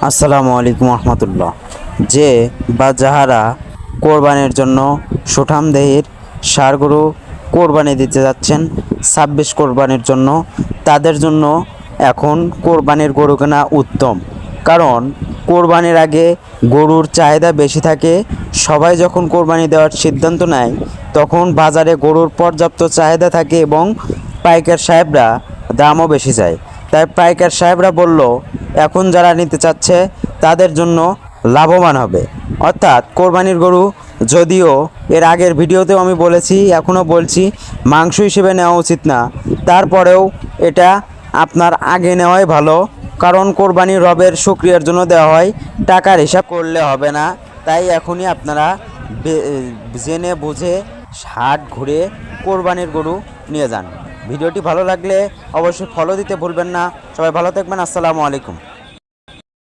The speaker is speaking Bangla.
আসসালামু আলাইকুম রহমতুল্লাহ। যে বা যাহারা কোরবানির জন্য সুঠামদেহির ষাঁড় গরু কোরবানি দিতে যাচ্ছেন ২৬ কোরবানির জন্য, তাদের জন্য এখন কোরবানির গরু কেনা উত্তম। কারণ কোরবানির আগে গরুর চাহিদা বেশি থাকে। সবাই যখন কোরবানি দেওয়ার সিদ্ধান্ত নেয় তখন বাজারে গরুর পর্যাপ্ত চাহিদা থাকে এবং পাইকার সাহেবরা দামও বেশি চায়। তাই পাইকার সাহেবরা বলল এখন যারা নিতে চাচ্ছে তাদের জন্য লাভবান হবে। অর্থাৎ কোরবানির গরু, যদিও এর আগের ভিডিওতেও আমি বলেছি, এখনও বলছি, মাংস হিসেবে নেওয়া উচিত না, তারপরেও এটা আপনার আগে নেওয়াই ভালো। কারণ কোরবানি রবের শুকরিয়ার জন্য দেওয়া হয়, টাকার হিসাব করলে হবে না। তাই এখনই আপনারা জেনে বুঝে হাট ঘুরে কোরবানির গরু নিয়ে যান। ভিডিওটি ভালো লাগলে অবশ্যই ফলো দিতে ভুলবেন না। সবাই ভালো থাকবেন। আসসালামু আলাইকুম।